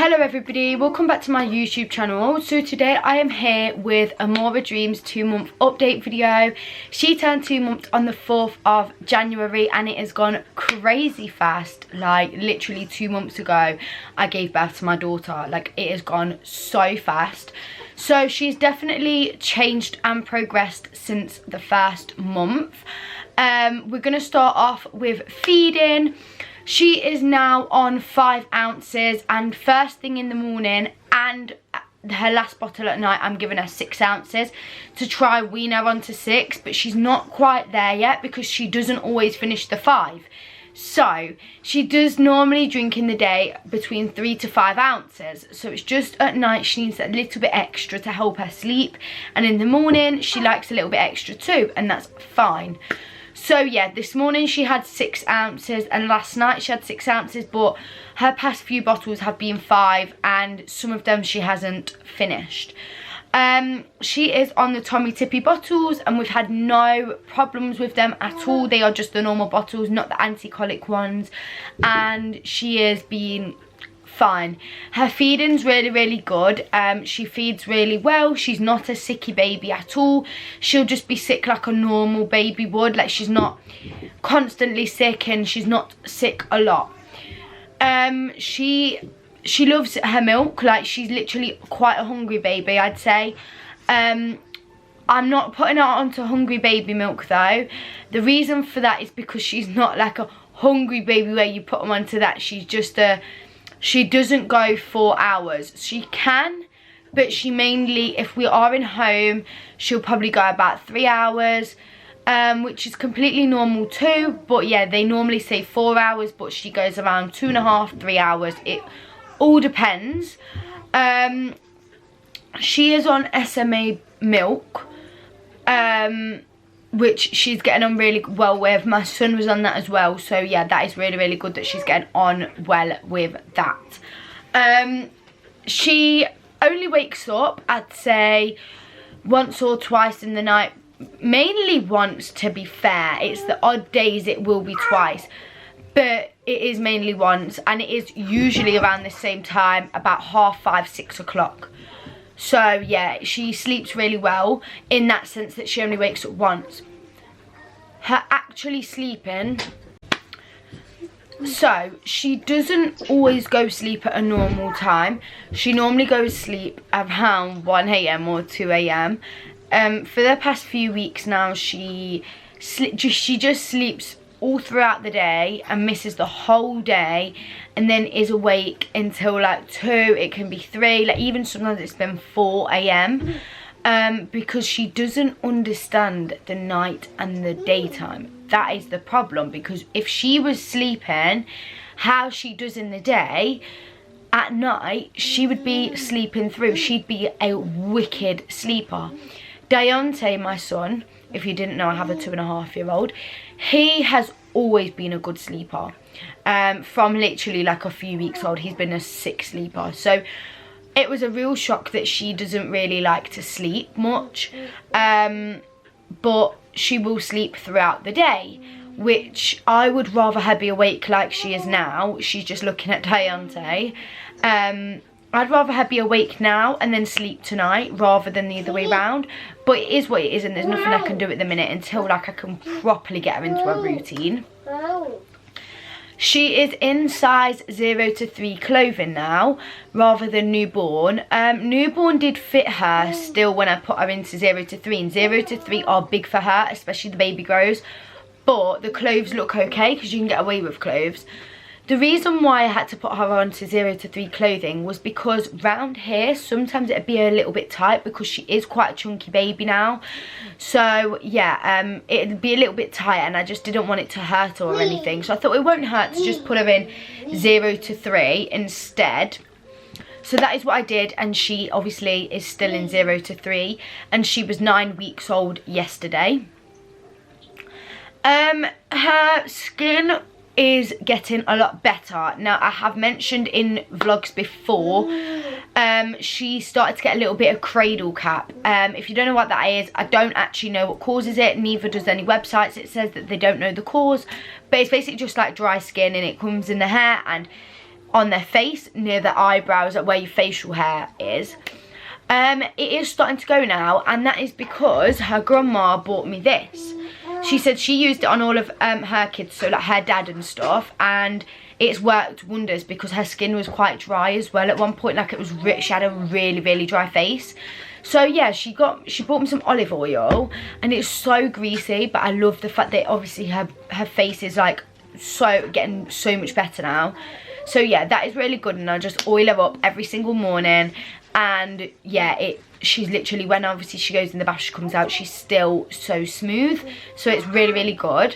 Hello everybody, welcome back to my YouTube channel. So today I am here with a MOURA Dreams 2-month update video. She turned 2 months on the 4th of January and it has gone crazy fast. Like literally 2 months ago I gave birth to my daughter. Like it has gone so fast. So she's definitely changed and progressed since the first month. We're going to start off with feeding. She is now on 5 ounces, and first thing in the morning and her last bottle at night I'm giving her 6 ounces to try wean her onto 6, but she's not quite there yet because she doesn't always finish the 5. So she does normally drink in the day between 3 to 5 ounces, so it's just at night she needs a little bit extra to help her sleep, and in the morning she likes a little bit extra too, and that's fine. So yeah, this morning she had 6 ounces and last night she had 6 ounces, but her past few bottles have been 5 and some of them she hasn't finished. She is on the Tommy Tippy bottles and we've had no problems with them at all. They are just the normal bottles, not the anti-colic ones, and she is being fine. Her feeding's really good. She feeds really well. She's not a sicky baby at all. She'll just be sick like a normal baby would. Like she's not constantly sick and she's not sick a lot. She loves her milk. Like she's literally quite a hungry baby, I'd say. I'm not putting her onto hungry baby milk though. The reason for that is because she's not like a hungry baby where you put them onto that. She's just she doesn't go 4 hours. She can, but she mainly, if we are in home, she'll probably go about 3 hours, which is completely normal too. But yeah, they normally say 4 hours, but she goes around 2.5, 3 hours. It all depends. She is on SMA milk, which she's getting on really well with. My son was on that as well, so yeah, that is really good that she's getting on well with that. She only wakes up, I'd say, once or twice in the night, mainly once to be fair. It's the odd days it will be twice, but it is mainly once, and it is usually around the same time, about 5:30, 6 o'clock. So yeah, she sleeps really well in that sense that she only wakes up once. Her actually sleeping, so she doesn't always go sleep at a normal time. She normally goes sleep around 1 AM or 2 AM. For the past few weeks now, she just sleeps all throughout the day and misses the whole day, and then is awake until like 2, it can be 3, like even sometimes it's been 4 AM, because she doesn't understand the night and the daytime. That is the problem, because if she was sleeping how she does in the day, at night she would be sleeping through. She'd be a wicked sleeper. Deontay, my son, if you didn't know, I have a 2.5-year-old. He has always been a good sleeper. From literally like a few weeks old, he's been a sick sleeper. So it was a real shock that she doesn't really like to sleep much. But she will sleep throughout the day, which I would rather her be awake like she is now. She's just looking at Deontay. I'd rather her be awake now and then sleep tonight rather than the other way around. But it is what it is, and there's nothing I can do at the minute until like I can properly get her into a routine. She is in size 0 to 3 clothing now rather than newborn. Newborn did fit her still when I put her into 0 to 3, and 0 to 3 are big for her, especially the baby grows. But the clothes look okay because you can get away with clothes. The reason why I had to put her onto 0 to 3 clothing was because round here sometimes it'd be a little bit tight because she is quite a chunky baby now. So yeah, it'd be a little bit tight and I just didn't want it to hurt her or anything. So I thought it won't hurt to just put her in 0 to 3 instead. So that is what I did, and she obviously is still in 0 to 3, and she was 9 weeks old yesterday. Her skin is getting a lot better. Now, I have mentioned in vlogs before, she started to get a little bit of cradle cap. If you don't know what that is, I don't actually know what causes it, neither does any websites. It says that they don't know the cause, but it's basically just like dry skin, and it comes in the hair, and on their face, near their eyebrows, like where your facial hair is. It is starting to go now, and that is because her grandma bought me this. She said she used it on all of her kids, so like her dad and stuff, and it's worked wonders because her skin was quite dry as well at one point. Like it was she had a really dry face. So yeah, she bought me some olive oil, and it's so greasy, but I love the fact that obviously her face is like getting so much better now. So yeah, that is really good, and I just oil her up every single morning. And yeah, she's literally, when obviously she goes in the bath, she comes out, she's still so smooth. So it's really good.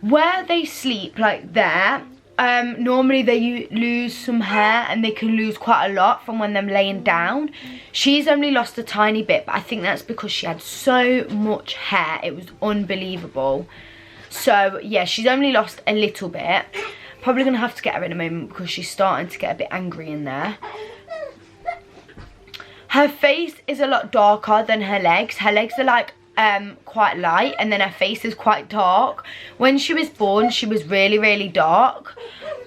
Where they sleep, like there, normally they lose some hair, and they can lose quite a lot from when they're laying down. She's only lost a tiny bit, but I think that's because she had so much hair. It was unbelievable. So yeah, she's only lost a little bit. Probably gonna have to get her in a moment because she's starting to get a bit angry in there. Her face is a lot darker than her legs. Her legs are like quite light, and then her face is quite dark. When she was born, she was really dark.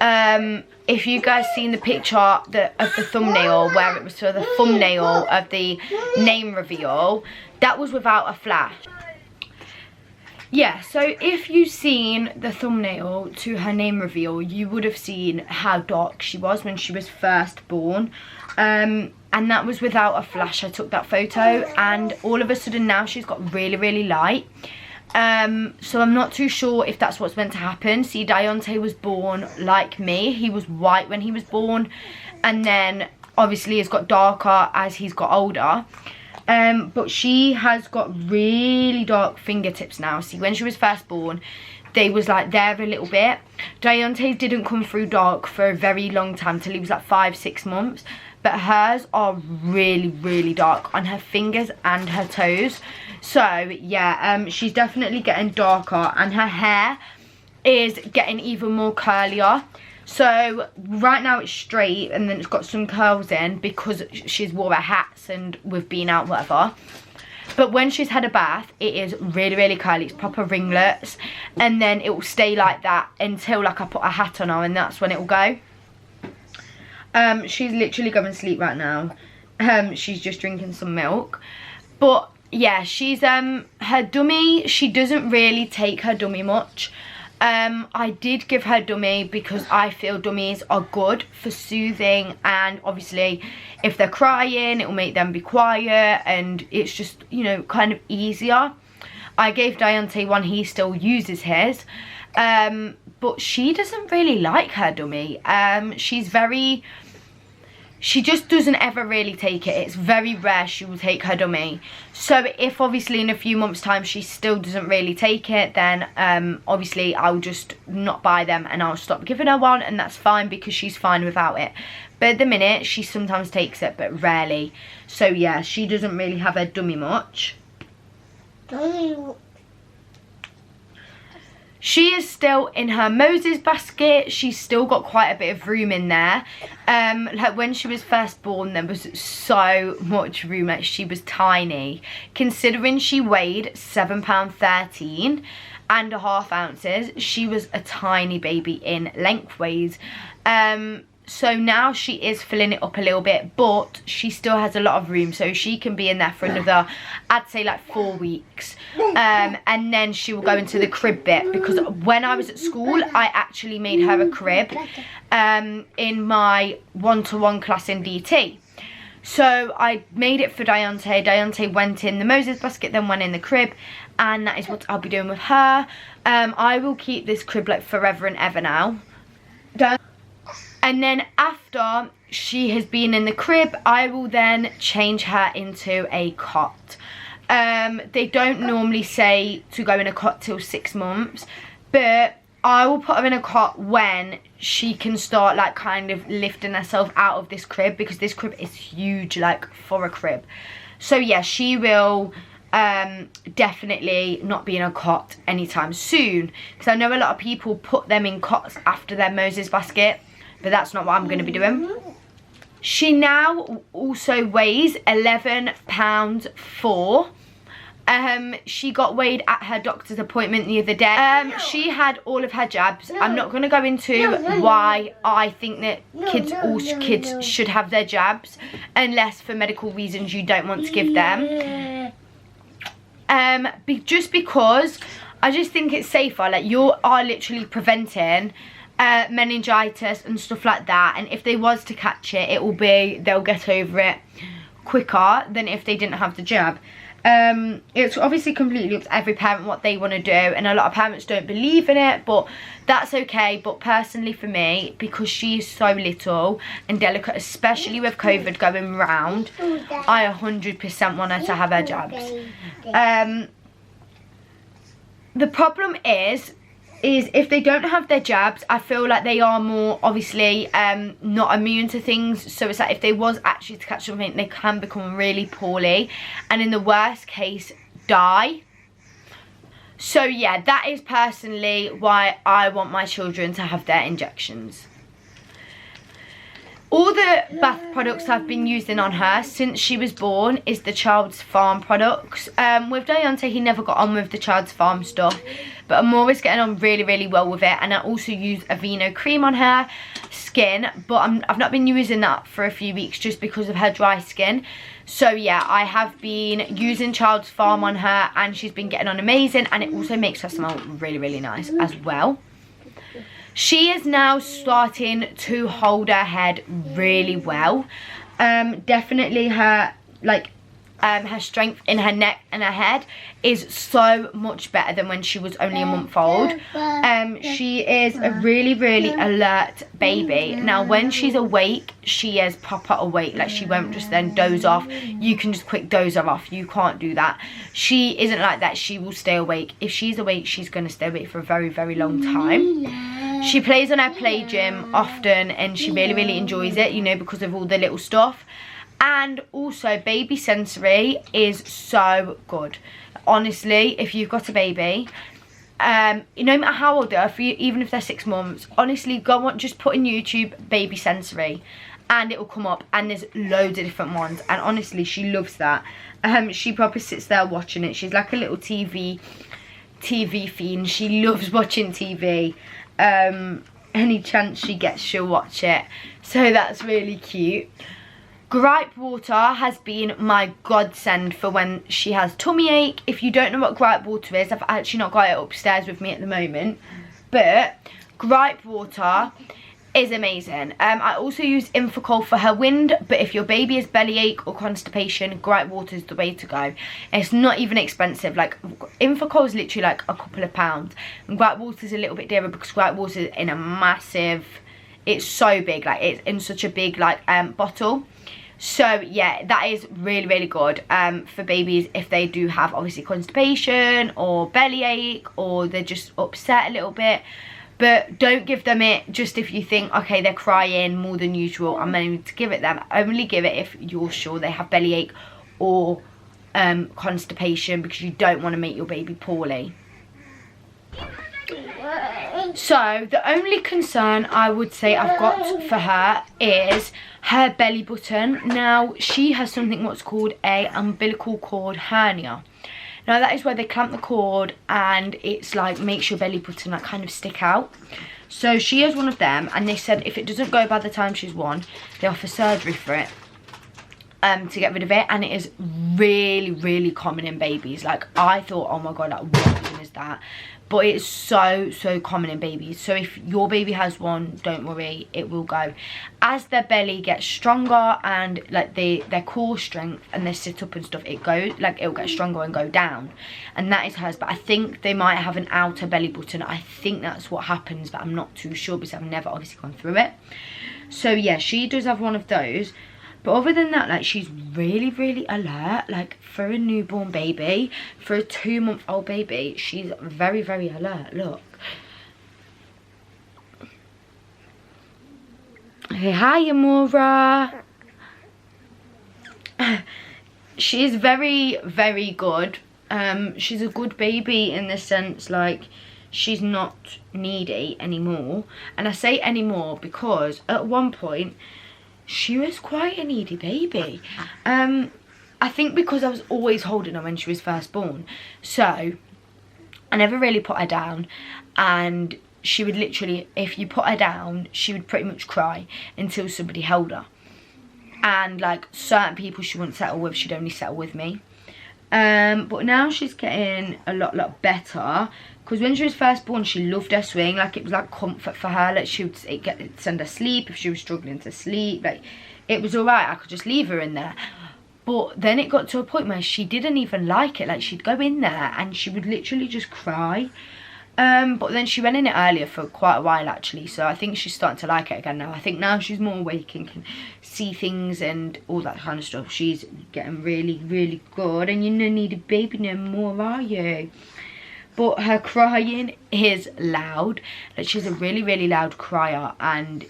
If you guys seen the picture of the thumbnail, where it was for the thumbnail of the name reveal, that was without a flash. Yeah, so if you've seen the thumbnail to her name reveal, you would have seen how dark she was when she was first born. And that was without a flash. I took that photo, and all of a sudden now she's got really light. So I'm not too sure if that's what's meant to happen. See, Deontay was born like me. He was white when he was born, and then obviously he's got darker as he's got older. But she has got really dark fingertips now. See, when she was first born, they was like there a little bit. Deontay's didn't come through dark for a very long time, till he was like 5-6 months. But hers are really dark on her fingers and her toes. So yeah, she's definitely getting darker, and her hair is getting even more curlier. So right now it's straight, and then it's got some curls in because she's wore her hats and we've been out, whatever. But when she's had a bath, it is really curly. It's proper ringlets, and then it will stay like that until like I put a hat on her, and that's when it will go. She's literally going to sleep right now. She's just drinking some milk. But yeah, she's her dummy, she doesn't really take her dummy much. I did give her dummy because I feel dummies are good for soothing, and obviously if they're crying, it will make them be quiet, and it's just, you know, kind of easier. I gave Deontay one, he still uses his. But she doesn't really like her dummy. She just doesn't ever really take it. It's very rare she will take her dummy. So if obviously in a few months time she still doesn't really take it, then obviously I'll just not buy them, and I'll stop giving her one, and that's fine because she's fine without it. But at the minute she sometimes takes it, but rarely. So yeah, she doesn't really have her dummy much. She is still in her Moses basket. She's still got quite a bit of room in there. Like when she was first born, there was so much room. Like she was tiny. Considering she weighed £7.13 and a half ounces, she was a tiny baby in lengthways. So now she is filling it up a little bit, but she still has a lot of room, so she can be in there for another, I'd say like 4 weeks. And then she will go into the crib bit, because when I was at school, I actually made her a crib in my one-to-one class in DT. So I made it for Deontay. Deontay went in the Moses basket, then went in the crib, and that is what I'll be doing with her. I will keep this crib like forever and ever now. And then after she has been in the crib, I will then change her into a cot. They don't normally say to go in a cot till 6 months, but I will put her in a cot when she can start like kind of lifting herself out of this crib, because this crib is huge, like for a crib. So yeah, she will definitely not be in a cot anytime soon, because I know a lot of people put them in cots after their Moses basket, but that's not what I'm going to be doing. She now also weighs £11.4. She got weighed at her doctor's appointment the other day. She had all of her jabs. I'm not going to go into why I think that all kids should have their jabs, unless for medical reasons you don't want to give them. Just because I just think it's safer. Like, you are literally preventing meningitis and stuff like that, and if they was to catch it, they'll get over it quicker than if they didn't have the jab. It's obviously completely up to every parent what they want to do, and a lot of parents don't believe in it, but that's okay. But personally for me, because she is so little and delicate, especially with COVID going round, I 100% want her to have her jabs. The problem is if they don't have their jabs, I feel like they are more obviously not immune to things. So it's like if they was actually to catch something, they can become really poorly, and in the worst case die. So yeah, that is personally why I want my children to have their injections. All the bath products I've been using on her since she was born is the Child's Farm products. With Deontay, he never got on with the Child's Farm stuff, but Amoura's getting on really, really well with it. And I also use Aveeno cream on her skin, but I've not been using that for a few weeks just because of her dry skin. So yeah, I have been using Child's Farm on her, and she's been getting on amazing, and it also makes her smell really, really nice as well. She is now starting to hold her head really well. Definitely her strength in her neck and her head is so much better than when she was only a month old. She is a really, really alert baby. Now when she's awake, she is proper awake. Like, she won't just then doze off. You can just quick doze her off. You can't do that. She isn't like that. She will stay awake. If she's awake, she's going to stay awake for a very, very long time. She plays on her play gym often, and she really, really enjoys it, you know, because of all the little stuff. And also, baby sensory is so good. Honestly, if you've got a baby, no matter how old they are, even if they're 6 months, honestly, go on, just put in YouTube baby sensory, and it will come up, and there's loads of different ones. And honestly, she loves that. She probably sits there watching it. She's like a little TV fiend. She loves watching TV. Any chance she gets, she'll watch it. So that's really cute. Gripe water has been my godsend for when she has tummy ache. If you don't know what gripe water is, I've actually not got it upstairs with me at the moment, but gripe water is amazing. I also use Infocol for her wind, but if your baby has bellyache or constipation, gripe water is the way to go. It's not even expensive. Like, Infocol is literally like a couple of pounds, and gripe water is a little bit dearer because gripe water is in a massive, it's so big, like it's in such a big like bottle. So yeah, that is really, really good for babies if they do have obviously constipation or bellyache, or they're just upset a little bit. But don't give them it just if you think, okay, they're crying more than usual, I'm going to give it them. Only give it if you're sure they have bellyache or constipation, because you don't want to make your baby poorly. So the only concern I would say I've got for her is her belly button. Now, she has something what's called a umbilical cord hernia. Now, that is where they clamp the cord, and it's like makes your belly button like kind of stick out. So she has one of them, and they said if it doesn't go by the time she's 1, they offer surgery for it to get rid of it. And it is really, really common in babies. Like, I thought, oh my god, like, what is that? But it's so, so common in babies. So if your baby has one, don't worry, it will go. As their belly gets stronger and like their core strength and their sit up and stuff, it'll get stronger and go down. And that is hers. But I think they might have an outer belly button. I think that's what happens, but I'm not too sure because I've never obviously gone through it. So yeah, she does have one of those. But other than that, like, she's really, really alert. Like, for a newborn baby, for a 2-month-old baby, she's very, very alert. Look. Hey, hi, MOURA. She's very, very good. She's a good baby in the sense, like, she's not needy anymore. And I say anymore because at one point, she was quite a needy baby. I think because I was always holding her when she was first born, so I never really put her down, and she would literally, if you put her down, she would pretty much cry until somebody held her. And like certain people she wouldn't settle with, she'd only settle with me. But now she's getting a lot better, because when she was first born she loved her swing. Like it was like comfort for her. Like she would send her sleep if she was struggling to sleep. Like it was alright, I could just leave her in there. But then it got to a point where she didn't even like it. Like she'd go in there and she would literally just cry. But then she went in it earlier for quite a while actually, so I think she's starting to like it again now. I think now she's more awake and can see things and all that kind of stuff. She's getting really good, and you don't need a baby no more, are you? But her crying is loud. Like she's a really loud crier, and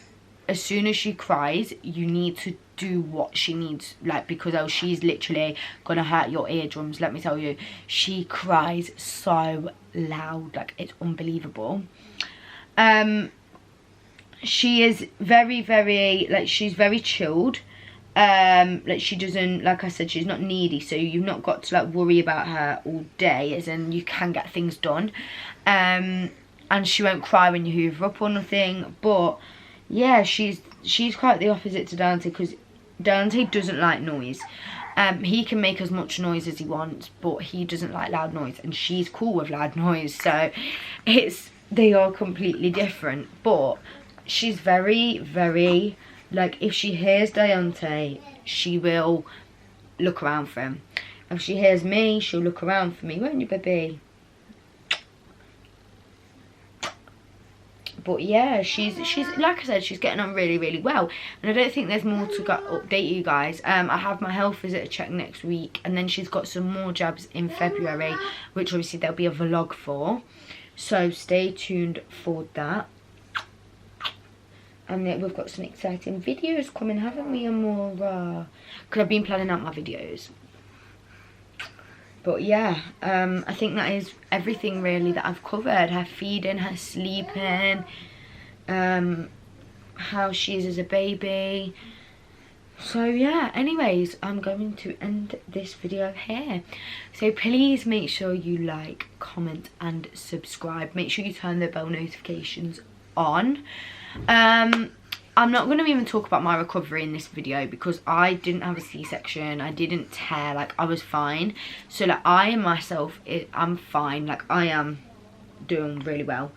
as soon as she cries you need to do what she needs, like, because else she's literally gonna hurt your eardrums. Let me tell you, she cries so loud, like it's unbelievable. She is very like, she's very chilled. Like she doesn't, like I said, she's not needy, so you've not got to like worry about her all day, as in you can get things done. And she won't cry when you hoover up or nothing. But yeah, she's quite the opposite to Dante, because Dante doesn't like noise. He can make as much noise as he wants, but he doesn't like loud noise, and she's cool with loud noise. So they are completely different. But she's very like, if she hears Dante, she will look around for him. If she hears me, she'll look around for me, won't you, baby? But yeah, she's like I said, she's getting on really well, and I don't think there's more to update you guys. I have my health visitor check next week, and then she's got some more jabs in February, which obviously there'll be a vlog for, so stay tuned for that. And we've got some exciting videos coming, haven't we, Amora? Because I've been planning out my videos. But yeah, I think that is everything really that I've covered. Her feeding, her sleeping, how she is as a baby. So yeah, anyways, I'm going to end this video here. So please make sure you like, comment and subscribe. Make sure you turn the bell notifications on. I'm not going to even talk about my recovery in this video, because I didn't have a C-section, I didn't tear, like I was fine. So like I myself, I'm fine, like I am doing really well.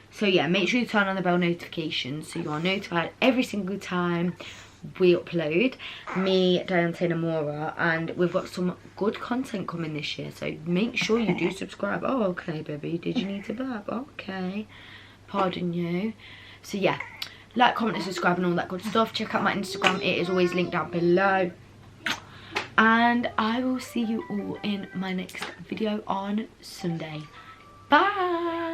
So yeah, make sure you turn on the bell notifications so you are notified every single time we upload, me, Dante and Amora, and we've got some good content coming this year, so make sure you do subscribe. Oh okay baby, did you need to burp? Okay, pardon you. So yeah, like, comment and subscribe and all that good stuff. Check out my Instagram, it is always linked down below, and I will see you all in my next video on Sunday. Bye.